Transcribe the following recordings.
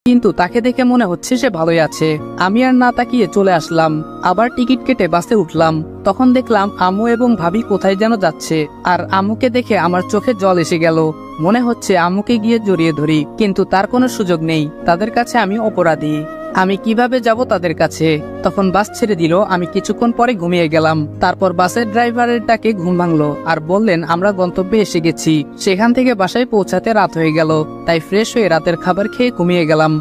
কিন্তু তাকে দেখে মনে হচ্ছে সে ভালোই আছে। আমি আর না তাকিয়ে চলে আসলাম। আবার টিকিট কেটে বাসে উঠলাম। তখন দেখলাম আম্মু এবং ভাবি কোথায় যেন যাচ্ছে। আর আম্মুকে দেখে আমার চোখে জল এসে গেল। মনে হচ্ছে আম্মুকে গিয়ে জড়িয়ে ধরি, কিন্তু তার কোনো সুযোগ নেই। তাদের কাছে আমি অপরাধী। আমি কিভাবে যাব তাদের কাছে? তখন বাস ছেড়ে দিল। আমি কিছুক্ষণ পরে ঘুমিয়ে গেলাম। তারপর বাসের ড্রাইভারের ডাকে ঘুম ভাঙলো আর বললেন আমরা গন্তব্যে এসে গেছি। সেখান থেকে বাসায় পৌঁছাতে রাত হয়ে গেল, তাই ফ্রেশ হয়ে রাতের খাবার খেয়ে ঘুমিয়ে গেলাম।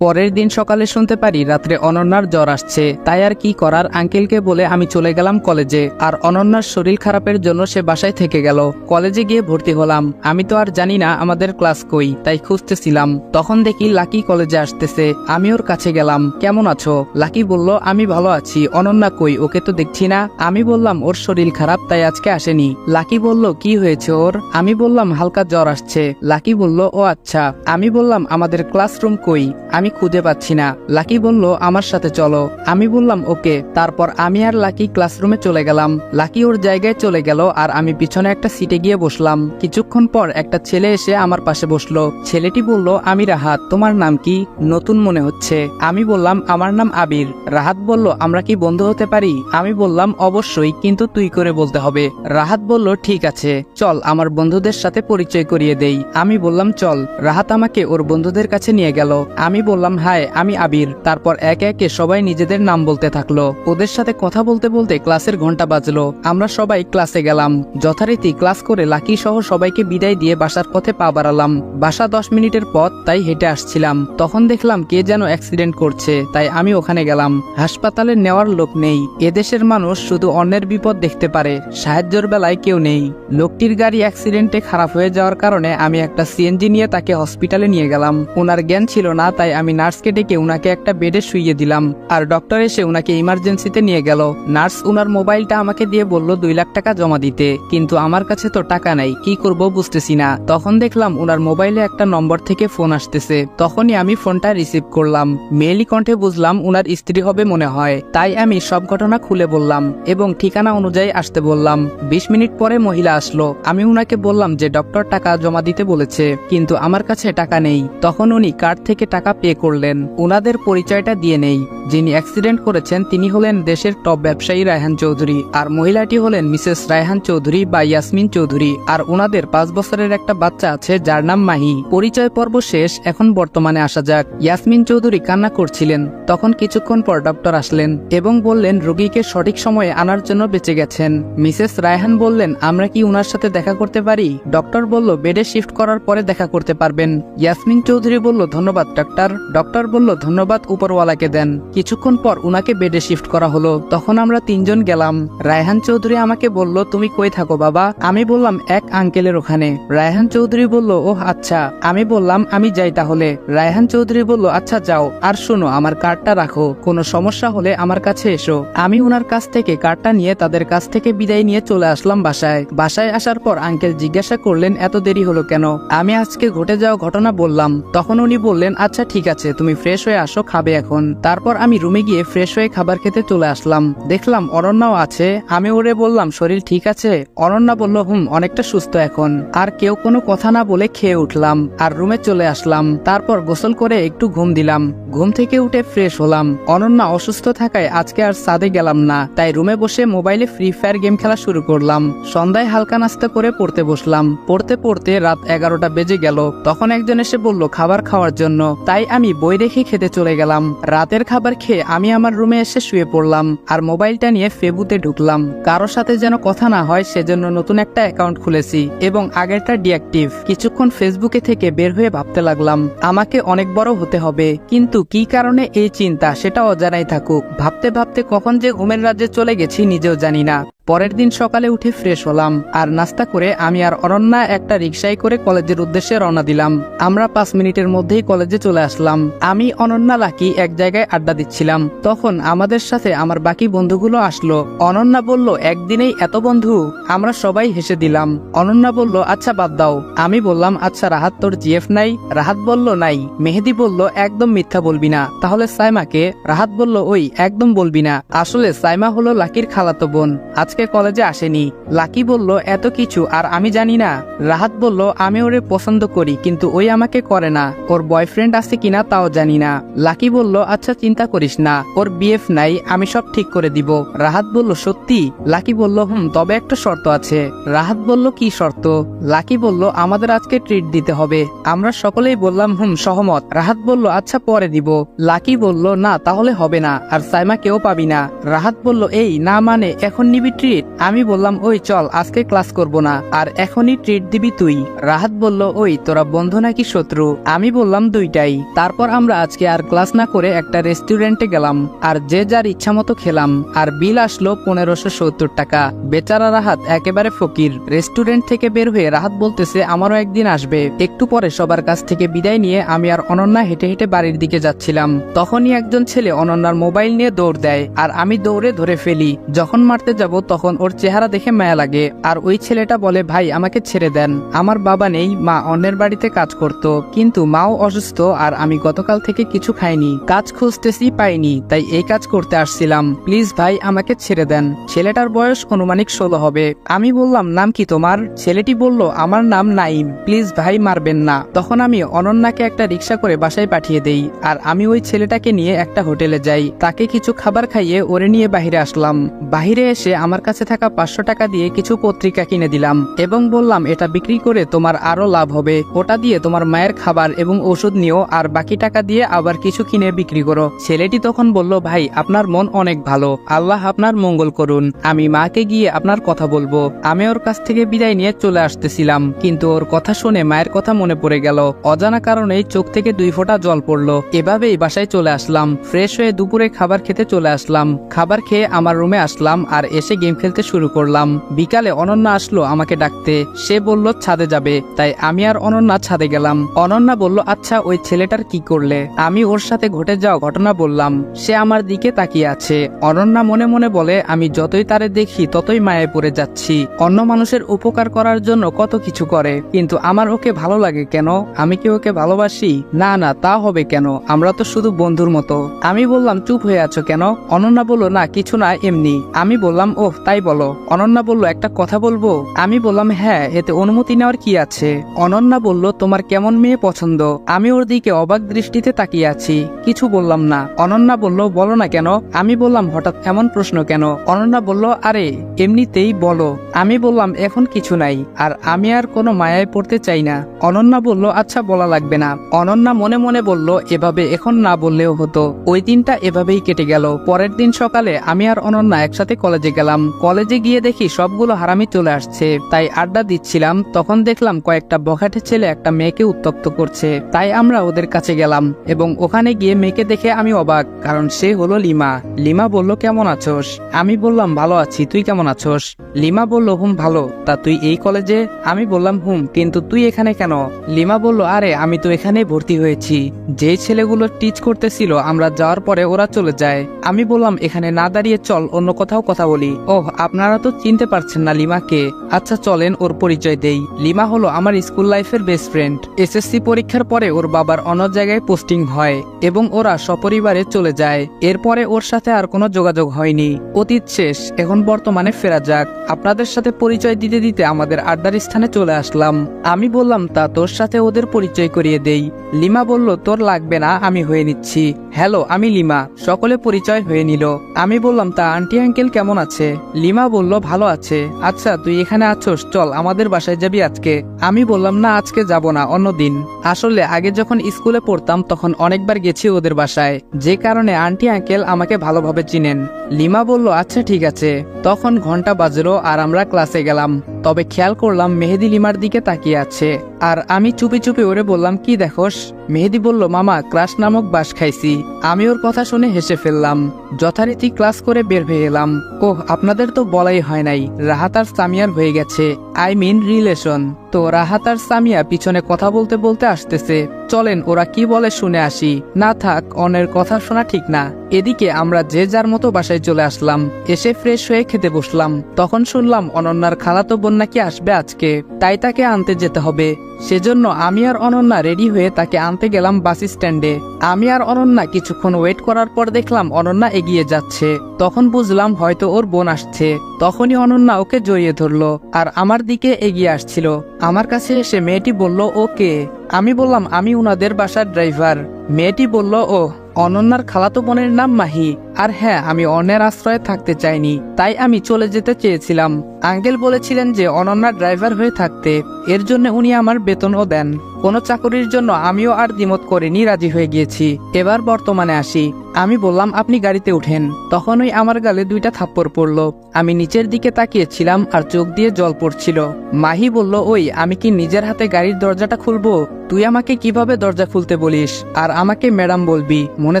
পরের দিন সকালে শুনতে পারি রাত্রে অনন্যার জ্বর আসছে। তাই আর কি করার, আঙ্কেলকে বলে আমি চলে গেলাম কলেজে। আর অনন্যার শরীর খারাপের জন্য সে বাসায় থেকে গেল। কলেজে গিয়ে ভর্তি হলাম। আমি তো আর জানি না আমাদের ক্লাস কই, তাই খুঁজতেছিলাম। তখন দেখি লাকি কলেজে আসতেছে। আমি ওর কাছে গেলাম। কেমন আছো? লাকি বলল আমি ভালো আছি। অনন্যা কই? ওকে তো দেখছি না। আমি বললাম ওর শরীর খারাপ, তাই আজকে আসেনি। লাকি বলল কি হয়েছে ওর? আমি বললাম হালকা জ্বর আসছে। লাকি বলল ও আচ্ছা। আমি বললাম আমাদের ক্লাসরুম কই? আমি খুঁজে পাচ্ছি না। লাকি বলল আমার সাথে চলো। আমি বললাম ওকে। তারপর আমি আর লাকি ক্লাসরুমে চলে গেলাম। লাকি ওর জায়গায় চলে গেল আর আমি পিছনে একটা সিটে গিয়ে বসলাম। কিছুক্ষণ পর একটা ছেলে এসে আমার পাশে বসলো। ছেলেটি বলল আমি রাহাত। তোমার নাম কি? নতুন মনে হচ্ছে। আমি বললাম আমার নাম আবির। রাহাত বলল আমরা কি বন্ধু হতে পারি? আমি বললাম অবশ্যই, কিন্তু তুই করে বলতে হবে। রাহাত বলল ঠিক আছে, চল আমার বন্ধুদের সাথে পরিচয় করিয়ে দেই। আমি বললাম চল। রাহাত আমাকে ওর বন্ধুদের কাছে নিয়ে গেল। আমি বললাম হাই, আমি আবির। তারপর একে একে সবাই নিজেদের নাম বলতে থাকলো। ওদের সাথে কথা বলতে বলতে ক্লাসের ঘন্টা বাজলো। আমরা সবাই ক্লাসে গেলাম। যথারীতি ক্লাস করে লাকি সহ সবাইকে বিদায় দিয়ে বাসার পথে পা বাড়ালাম। বাসা 10 মিনিটের পথ, তাই হেঁটে আসছিলাম। তখন দেখলাম কে যেন অ্যাক্সিডেন্ট করছে, তাই আমি ওখানে গেলাম। হাসপাতালে নেওয়ার লোক নেই। এদেশের মানুষ শুধু অন্যের বিপদ দেখতে পারে, সাহায্যের বেলায় কেউ নেই। লোকটির গাড়ি অ্যাক্সিডেন্টে খারাপ হয়ে যাওয়ার কারণে আমি একটা সিএনজি নিয়ে তাকে হসপিটালে নিয়ে গেলাম। ওনার জ্ঞান ছিল না, তাই আমি নার্সকে ডেকে উনাকে একটা বেডে শুইয়ে দিলাম। আর ডক্টর এসে উনাকে ইমার্জেন্সিতে নিয়ে গেল। নার্স উনার মোবাইলটা আমাকে দিয়ে বলল 2 লাখ টাকা জমা দিতে, কিন্তু আমার কাছে তো টাকা নাই, কি করব বুঝতেছি না। তখন দেখলাম উনার মোবাইলে একটা নম্বর থেকে ফোন আসতেছে। তখনই আমি ফোনটা রিসিভ করলাম। মেয়েলি কণ্ঠে বুঝলাম উনার স্ত্রী হবে মনে হয়, তাই আমি সব ঘটনা খুলে বললাম এবং ঠিকানা অনুযায়ী আসতে বললাম। 20 মিনিট পরে মহিলা আসলো। আমি উনাকে বললাম যে ডক্টর টাকা জমা দিতে বলেছে, কিন্তু আমার কাছে টাকা নেই। তখন উনি কার্ড থেকে টাকা পে করলেন। উনাদের পরিচয়টা দিয়ে নেই। যিনি অ্যাক্সিডেন্ট করেছেন তিনি হলেন দেশের টপ ব্যবসায়ী রায়হান চৌধুরী, আর মহিলাটি হলেন মিসেস রায়হান চৌধুরী বা ইয়াসমিন চৌধুরী। আর ওনাদের 5 বছরের একটা বাচ্চা আছে যার নাম মাহি। পরিচয় পর্ব শেষ, এখন বর্তমানে আসা যাক। ইয়াসমিন চৌধুরী কান্না করছিলেন। তখন কিছুক্ষণ পর ডক্টর আসলেন এবং বললেন রোগীকে সঠিক সময়ে আনার জন্য বেঁচে গেছেন। মিসেস রায়হান বললেন আমরা কি উনার সাথে দেখা করতে পারি? ডক্টর বলল বেডে শিফট করার পরে দেখা করতে পারবেন। ইয়াসমিন চৌধুরী বলল ধন্যবাদ ডাক্তার। ডক্টর বলল ধন্যবাদ উপরওয়ালাকে দেন। কিছুক্ষণ পর উনাকে বেডে শিফট করা হলো। তখন আমরা 3 জন গেলাম। রায়হান চৌধুরী আমাকে বলল তুমি কই থাকো বাবা? আমি বললাম এক আঙ্কেলের ওখানে। রায়হান চৌধুরী বলল ও আচ্ছা। আমি বললাম আমি যাই তাহলে। রায়হান চৌধুরী বলল আচ্ছা যাও, আর শোনো আমার কার্ডটা রাখো, কোনো সমস্যা হলে আমার কাছে এসো। আমি উনার কাছ থেকে কার্ডটা নিয়ে তাদের কাছ থেকে বিদায় নিয়ে চলে আসলাম বাসায়। বাসায় আসার পর আঙ্কেল জিজ্ঞাসা করলেন এত দেরি হলো কেন? আমি আজকে ঘটে যাওয়া ঘটনা বললাম। তখন উনি বললেন আচ্ছা ঠিক আছে, তুমি ফ্রেশ হয়ে আসো, খাবে এখন। তারপর আমি রুমে গিয়ে ফ্রেশ হয়ে খাবার খেতে চলে আসলাম। দেখলাম অনন্যাও আছে। আমি ওরে বললাম শরীর ঠিক আছে? অনন্যা বলল অনেকটা সুস্থ এখন। আর কেউ কোনো কথা না বলে খেয়ে উঠলাম আর রুমে চলে আসলাম। তারপর গোসল করে একটু ঘুম দিলাম। ঘুম থেকে উঠে ফ্রেশ হলাম। অনন্যা অসুস্থ থাকায় আজকে আর ছাদে গেলাম না, তাই রুমে বসে মোবাইলে ফ্রি ফায়ার গেম খেলা শুরু করলাম। সন্ধ্যায় হালকা নাস্তা করে পড়তে বসলাম। পড়তে পড়তে রাত 11টা বেজে গেল। তখন একজন এসে বলল খাবার খাওয়ার জন্য, তাই আমি বই রেখে খেতে চলে গেলাম। রাতের খাবার খেয়ে আমি আমার রুমে এসে শুয়ে পড়লাম আর মোবাইলটা নিয়ে ফেসবুকে ঢুকলাম। কারো সাথে যেন কথা না হয় সেজন্য নতুন একটা অ্যাকাউন্ট খুলেছি এবং আগেরটা ডিঅ্যাক্টিভ। কিছুক্ষণ ফেসবুকে থেকে বের হয়ে ভাবতে লাগলাম আমাকে অনেক বড় হতে হবে, কিন্তু কি কারণে এই চিন্তা সেটা অজানাই থাকুক। ভাবতে ভাবতে কখন যে ঘুমের রাজ্যে চলে গেছি নিজেও জানি না। পরের দিন সকালে উঠে ফ্রেশ হলাম আর নাস্তা করে আমি আর অনন্যা একটা রিকশায় করে কলেজের উদ্দেশ্যে রওনা দিলাম। আমরা 5 মিনিটের মধ্যেই কলেজে চলে আসলাম। আমি অনন্যা লাকি এক জায়গায় আড্ডা দিচ্ছিলাম। তখন আমাদের সাথে আমার বাকি বন্ধুগুলো আসলো। অনন্যা বলল একদিনেই এত বন্ধু? আমরা সবাই হেসে দিলাম। অনন্যা বলল আচ্ছা বাদ দাও। আমি বললাম আচ্ছা রাহাত তোর জিএফ নাই? রাহাত বলল নাই। মেহেদি বলল একদম মিথ্যা বলবি না। তাহলে সাইমাকে? রাহাত বলল ওই একদম বলবি না। আসলে সাইমা হলো লাকির খালাতো বোন। আজকে আজকে কলেজে আসেনি। লাকি বলল এত কিছু আর আমি জানি না। রাহাত বলল আমি ওরে পছন্দ করি কিন্তু ওই আমাকে করে না, ওর বয়ফ্রেন্ড আছে কিনা তাও জানি না। লাকি বলল আচ্ছা চিন্তা করিস না, ওর বিএফ নাই, আমি সব ঠিক করে দিব। রাহাত বলল সত্যি? লাকি বলল তবে একটা শর্ত আছে। রাহাত বলল কি শর্ত? লাকি বলল আমাদের আজকে ট্রিট দিতে হবে। আমরা সকলেই বললাম সহমত। রাহাত বলল আচ্ছা পরে দিব। লাকি বলল না তাহলে হবে না, আর সাইমা কেউ পাবি না। রাহাত বলল এই না মানে এখন নিবি ট্রিট? আমি বললাম ওই চল আজকে ক্লাস করব না, আর এখনই ট্রিট দিবি তুই। রাহাত বলল ওই তোরা বন্ধু নাকি শত্রু? আমি বললাম দুইটাই। তারপর আমরা আজকে আর ক্লাস না করে একটা রেস্টুরেন্টে গেলাম, আর যে যার ইচ্ছা মতো খেলাম, আর বিল আসলো 1570 টাকা। বেচারা রাহাত একেবারে ফকির। রেস্টুরেন্ট থেকে বের হয়ে রাহাত বলতেছে আমারও একদিন আসবে। একটু পরে সবার কাছ থেকে বিদায় নিয়ে আমি আর অনন্যা হেঁটে হেঁটে বাড়ির দিকে যাচ্ছিলাম। তখনই একজন ছেলে অনন্যার মোবাইল নিয়ে দৌড় দেয়, আর আমি দৌড়ে ধরে ফেলি। যখন মারতে যাব তখন ওর চেহারা দেখে মায়া লাগে, আর ওই ছেলেটা বলে ভাই আমাকে ছেড়ে দেন, আমার বাবা নেই, মা অন্যের বাড়িতে কাজ করত, কিন্তু মাও অসুস্থ, আর আমি গতকাল থেকে কিছু খাইনি, কাজ খুঁজতেছি পাইনি, তাই এই কাজ করতে আসছিলাম, প্লিজ ভাই আমাকে ছেড়ে দেন। ছেলেটার বয়স অনুমানিক 16 হবে। আমি বললাম নাম কি তোমার? ছেলেটি বলল আমার নাম নাইম, প্লিজ ভাই মারবেন না। তখন আমি অনন্যাকে একটা রিক্সা করে বাসায় পাঠিয়ে দেই, আর আমি ওই ছেলেটাকে নিয়ে একটা হোটেলে যাই, তাকে কিছু খাবার খাইয়ে ওরে নিয়ে বাহিরে আসলাম। বাহিরে এসে আমার কাছে থাকা 500 টাকা দিয়ে কিছু পত্রিকা কিনে দিলাম এবং বললাম এটা বিক্রি করে তোমার আরো লাভ হবে, ওটা দিয়ে তোমার মায়ের খাবার এবং ওষুধ নিও, আর বাকি টাকা দিয়ে আবার কিছু কিনে বিক্রি করো। ছেলেটি তখন বলল ভাই আপনার মন অনেক ভালো, আল্লাহ আপনার মঙ্গল করুন, আমি মাকে গিয়ে আপনার কথা বলবো। আমি ওর কাছ থেকে বিদায় নিয়ে চলে আসতেছিলাম, কিন্তু ওর কথা শুনে মায়ের কথা মনে পড়ে গেল। অজানা কারণেই চোখ থেকে 2 ফোঁটা জল পড়লো। এভাবেই বাসায় চলে আসলাম। ফ্রেশ হয়ে দুপুরে খাবার খেতে চলে আসলাম। খাবার খেয়ে আমার রুমে আসলাম, আর এসে গেম খেলতে শুরু করলাম। বিকালে অনন্যা আসলো আমাকে ডাকতে। সে বলল ছাদে যাবে, তাই আমি আর অনন্যা ছাদে গেলাম। অনন্যা বলল আচ্ছা ওই ছেলেটার কি করলে? আমি ওর সাথে ঘটে যাওয়া ঘটনা বললাম। সে আমার দিকে তাকিয়ে আছে। অনন্যা মনে মনে বলে আমি যতই তারে দেখি ততই মায়ায় পড়ে যাচ্ছি। অন্য মানুষের উপকার করার জন্য কত কিছু করে, কিন্তু আমার ওকে ভালো লাগে কেন? আমি কি ওকে ভালোবাসি? না না, তা হবে কেন, আমরা তো শুধু বন্ধুর মতো। আমি বললাম চুপ হয়ে আছো কেন? অনন্যা বলল না কিছু না, এমনি। আমি বললাম ওহ তাই বলো। অনন্যা বলল একটা কথা বলবো? আমি বললাম হ্যাঁ, এতে অনুমতি নেওয়ার কি আছে? অনন্যা বলল তোমার কেমন মেয়ে পছন্দ? আমি ওর দিকে অবাক দৃষ্টিতে তাকিয়ে আছি, কিছু বললাম না। অনন্যা বলল বলো না কেন? আমি বললাম হঠাৎ এমন প্রশ্ন কেন? অনন্যা বলল আরে এমনিতেই বলো। আমি বললাম এখন কিছু নাই, আর আমি আর কোনো মায়ায় পড়তে চাই না। অনন্যা বলল আচ্ছা বলা লাগবে না। অনন্যা মনে মনে বলল এভাবে এখন না বললেও হতো। ওই দিনটা এভাবেই কেটে গেল। পরের দিন সকালে আমি আর অনন্যা একসাথে কলেজে গেলাম। কলেজে গিয়ে দেখি সবগুলো হারামি চলে আসছে, তাই আড্ডা দিচ্ছিলাম। তখন দেখলাম কয়েকটা বখাটে ছেলে একটা মেয়েকে উত্ত্যক্ত করছে, তাই আমরা ওদের কাছে গেলাম, এবং ওখানে গিয়ে মেয়েকে দেখে আমি অবাক, কারণ সে হলো লিমা। লিমা বলল কেমন আছোস? আমি বললাম ভালো আছি, তুই কেমন আছোস? লিমা বলল ভালো, তা তুই এই কলেজে? আমি বললাম কিন্তু তুই এখানে কেন? লিমা বলল আরে আমি তো এখানে ভর্তি হয়েছি, যে ছেলেগুলো টিচ করতেছিল আমরা যাওয়ার পরে ওরা চলে যায়। আমি বললাম এখানে না দাঁড়িয়ে চল অন্য কোথাও কথা বলি। ওহ আপনারা তো চিনতে পারছেন না লিমাকে? আচ্ছা চলেন ওর পরিচয় দেই। লিমা হলো আমার স্কুল লাইফের বেস্ট ফ্রেন্ড। এসএসসি পরীক্ষার পরে ওর বাবার অন্য জায়গায় পোস্টিং হয় এবং ওরা সপরিবারে চলে যায়। এরপরে ওর সাথে আর কোনো যোগাযোগ হয়নি, অতীত শেষ, এখন বর্তমানে ফেরা যাক। আপনাদের সাথে পরিচয় দিতে দিতে আমাদের আড্ডার স্থানে চলে আসলাম। আমি বললাম তা তোর সাথে ওদের পরিচয় করিয়ে দেই। লিমা বলল তোর লাগবে না, আমি হয়ে নিচ্ছি। হ্যালো আমি লিমা। সকলে পরিচয় হয়ে নিল। আমি বললাম তা আন্টি আঙ্কেল কেমন আছে? লিমা বলল ভালো আছে। আচ্ছা তুই এখানে আছোস, চল আমাদের বাসায় যাবি আজকে? আমি বললাম না আজকে যাব না, অন্যদিন। আসলে আগে যখন স্কুলে পড়তাম তখন অনেকবার গেছি ওদের বাসায়, যে কারণে আন্টি আঙ্কেল আমাকে ভালোভাবে চিনেন। লিমা বলল আচ্ছা ঠিক আছে। তখন ঘন্টা বাজলো আর আমরা ক্লাসে গেলাম। তবে খেয়াল করলাম মেহেদি লিমার দিকে তাকিয়ে আছে, আর আমি চুপি চুপি ওরে বললাম কি দেখোস? মেহেদি বলল মামা ক্রাশ নামক বাস খাইছি। আমি ওর কথা শুনে হেসে ফেললাম। যথারীতি ক্লাস করে বের হয়ে এলাম। ওহ আপনাদের তো বলাই হয় নাই, রাহাত আর সামিয়ার হয়ে গেছে, আই মিন রিলেশন। তো রাহাত আর সামিয়া পিছনে কথা বলতে বলতে আসতেছে, চলেন ওরা কি বলে শুনে আসি। না থাক, অনের কথা শোনা ঠিক না। এদিকে আমরা যে যার মতো বাসায় চলে আসলাম। এসে ফ্রেশ হয়ে খেতে বসলাম। তখন শুনলাম অনন্যার খালাতো বোন নাকি আসবে আজকে, তাই তাকে আনতে যেতে হবে। সেজন্য আমি আর অনন্যা রেডি হয়ে তাকে আনতে গেলাম বাস স্ট্যান্ডে। আমি আর অনন্যা কিছুক্ষণ ওয়েট করার পর দেখলাম অনন্যা এগিয়ে যাচ্ছে। তখন বুঝলাম হয়তো ওর বোন আসছে। তখনই অনন্যা ওকে জড়িয়ে ধরলো আর আমার দিকে এগিয়ে আসছিল। আমার কাছে এসে মেয়েটি বলল, ও কে? আমি বললাম, আমি উনাদের বাসার ড্রাইভার। মেয়েটি বলল, ও অনন্যার খালাতো বোনের নাম মাহি। আর হ্যাঁ, আমি অন্যের আশ্রয়ে থাকতে চাইনি, তাই আমি চলে যেতে চেয়েছিলাম। আঙ্কেল বলেছিলেন যে অনন্যার ড্রাইভার হয়ে থাকতে, এর জন্য উনি আমার বেতনও দেন। কোনো চাকরির জন্য আমিও আর দ্বিমত করিনি, রাজি হয়ে গিয়েছি। এবার বর্তমানে আসি। আমি বললাম, আপনি গাড়িতে উঠেন। তখনই আমার গালে 2টা থাপ্পড় পড়ল। আমি নিচের দিকে তাকিয়েছিলাম আর চোখ দিয়ে জল পড়ছিল। মাহি বলল, ওই আমি কি নিজের হাতে গাড়ির দরজাটা খুলবো? তুই আমাকে কিভাবে দরজা খুলতে বলিস? আর আমাকে ম্যাডাম বলবি, মনে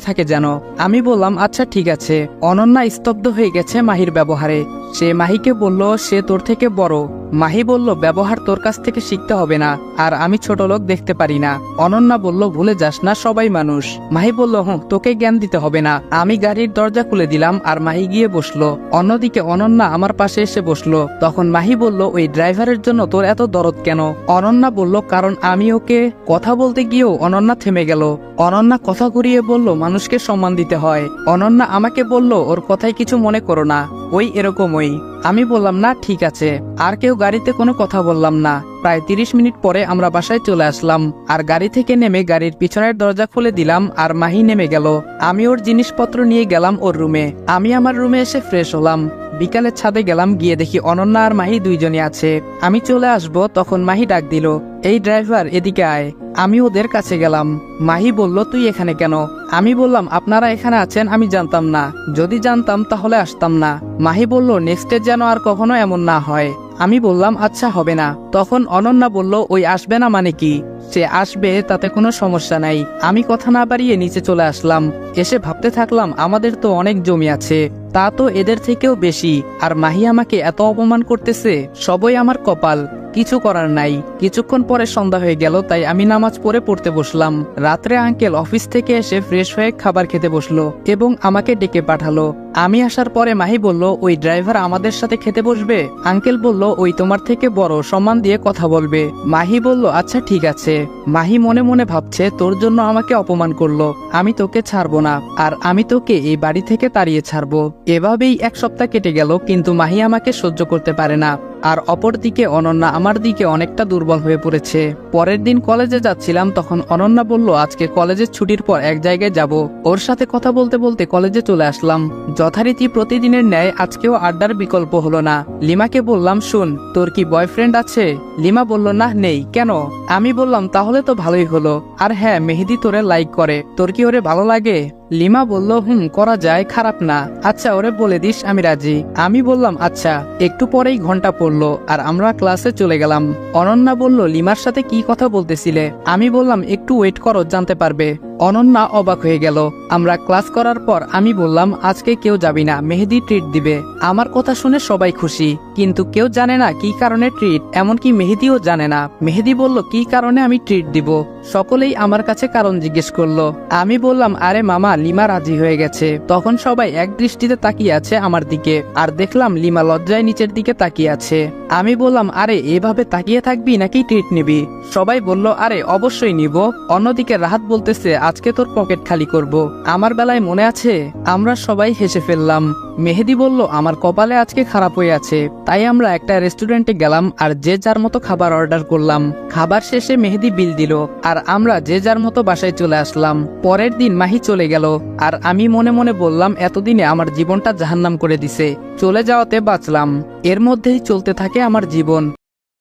থাকে যেন। আমি বললাম, আচ্ছা ঠিক আছে। অনন্যা স্তব্ধ হয়ে গেছে মাহির ব্যবহারে। সে মাহিকে বলল, সে তোর থেকে বড়। মাহি বলল, ব্যবহার তোর কাছ থেকে শিখতে হবে না, আর আমি ছোট লোক দেখতে পারি না। অনন্যা বলল, ভুলে যাস না, সবাই মানুষ। মাহি বলল, তোকে জ্ঞান দিতে হবে না। আমি গাড়ির দরজা খুলে দিলাম আর মাহি গিয়ে বসলো। অন্যদিকে অনন্যা আমার পাশে এসে বসলো। তখন মাহি বলল, ওই ড্রাইভারের জন্য তোর এত দরদ কেন? অনন্যা বলল, কারণ আমি ওকে। কথা বলতে গিয়েও অনন্যা থেমে গেল। অনন্যা কথা ঘুরিয়ে বলল, মানুষকে সম্মান দিতে হয়। অনন্যা আমাকে বলল, ওর কথায় কিছু মনে করো না, ওই এরকমই। আমি বললাম, না ঠিক আছে। আর কেউ গাড়িতে কোনো কথা বললাম না। প্রায় 30 মিনিট পরে আমরা বাসায় চলে আসলাম আর গাড়ি থেকে নেমে গাড়ির পিছনের দরজা খুলে দিলাম আর মাহি নেমে গেল। আমি ওর জিনিসপত্র নিয়ে গেলাম ওর রুমে। আমি আমার রুমে এসে ফ্রেশ হলাম। বিকালে ছাদে গেলাম, গিয়ে দেখি অনন্যা আর মাহি দুইজনই আছে। আমি চলে আসব তখন মাহি ডাক দিল, এই ড্রাইভার এদিকে আয়। আমি ওদের কাছে গেলাম। মাহি বলল, তুই এখানে কেন? আমি বললাম, আপনারা এখানে আছেন আমি জানতাম না। যদি জানতাম তাহলে আসতাম না। মাহি বলল, নেক্সটে যেন আর কখনো এমন না হয়। আমি বললাম, আচ্ছা হবে না। তখন অনন্যা বলল, ওই আসবে না মানে কি? সে আসবে, তাতে কোনো সমস্যা নাই। আমি কথা না বাড়িয়ে নিচে চলে আসলাম। এসে ভাবতে থাকলাম, আমাদের তো অনেক জমি আছে, তা তো এদের থেকেও বেশি। আর মাহি আমাকে এত অপমান করতেছে, সবই আমার কপাল। কিছু করার নাই। কিছুক্ষণ পরে সন্ধ্যা হয়ে গেল, তাই আমি নামাজ পড়তে বসলাম। রাত্রে আঙ্কেল অফিস থেকে এসে ফ্রেশ হয়ে খাবার খেতে বসলো এবং আমাকে ডেকে পাঠালো। আমি আসার পরে মাহি বলল, ওই ড্রাইভার আমাদের সাথে খেতে বসবে? আঙ্কেল বলল, ওই তোমার থেকে বড়, সম্মান দিয়ে কথা বলবে। মাহি বলল, আচ্ছা ঠিক আছে। মাহি মনে মনে ভাবছে, তোর জন্য আমাকে অপমান করলো, আমি তোকে ছাড়বো না, আর আমি তোকে এই বাড়ি থেকে তাড়িয়ে ছাড়বো। এভাবেই 1 সপ্তাহ কেটে গেল, কিন্তু মাহি আমাকে সহ্য করতে পারে না। আর অপরদিকে অনন্যা আমার দিকে অনেকটা দুর্বল হয়ে পড়েছে। পরের দিন কলেজে যাচ্ছিলাম, তখন অনন্যা বলল, আজকে কলেজের ছুটির পর এক জায়গায় যাব। ওর সাথে কথা বলতে বলতে কলেজে চলে আসলাম। যথারীতি প্রতিদিনের ন্যায় আজকেও আড্ডার বিকল্প হলো না। লিমাকে বললাম, শুন, তোর কি বয়ফ্রেন্ড আছে? লিমা বলল, না নেই। কেন? আমি বললাম, তাহলে তো ভালোই হলো। আর হ্যাঁ, মেহেদি তোরে লাইক করে, তোর কি ওরে ভালো লাগে? লিমা বলল, করা যায়, খারাপ না। আচ্ছা, ওরে বলে দিস আমি রাজি। আমি বললাম, আচ্ছা। একটু পরেই ঘন্টা পড়লো আর আমরা ক্লাসে চলে গেলাম। অনন্যা বলল, লিমার সাথে কি কথা বলতেছিলে? আমি বললাম, একটু ওয়েট করো, জানতে পারবে। অনন্যা অবাক হয়ে গেল। আমরা ক্লাস করার পর আমি বললাম, আজকে কেউ যাবি না, মেহেদি ট্রিট দিবে। আমার কথা শুনে সবাই খুশি, কিন্তু কেউ জানে না কি কারণে ট্রিট, এমনকি মেহেদিও জানে না। মেহেদি বলল, কি কারণে আমি ট্রিট দিব? সকলেই আমার কাছে কারণ জিজ্ঞেস করলো। আমি বললাম, আরে মামা, লিমা রাজি হয়ে গেছে। তখন সবাই এক দৃষ্টিতে তাকিয়ে আছে আমার দিকে, আর দেখলাম লিমা লজ্জায় নিচের দিকে তাকিয়ে আছে। আমি বললাম, আরে এভাবে তাকিয়ে থাকবি নাকি ট্রিট নিবি? সবাই বলল, আরে অবশ্যই নিব। অন্যদিকে রাহাত বলতেছে, আজকে তোর পকেট খালি করব। আমার বেলায় মনে আছে? আমরা সবাই হেসে ফেললাম। মেহেদি বলল, আমার কপালে আজকে খারাপ হয়ে আছে। তাই আমরা একটা রেস্টুরেন্টে গেলাম আর যে যার মতো খাবার অর্ডার করলাম। খাবার শেষে মেহেদি বিল দিল আর আমরা যে যার মতো বাসায় চলে আসলাম। পরের দিন মাহি চলে গেল আর আমি মনে মনে বললাম, এতদিনে আমার জীবনটা জাহান্নাম করে দিছে, চলে যাওয়াতে বাঁচলাম। এর মধ্যেই চলতে থাকে আমার জীবন।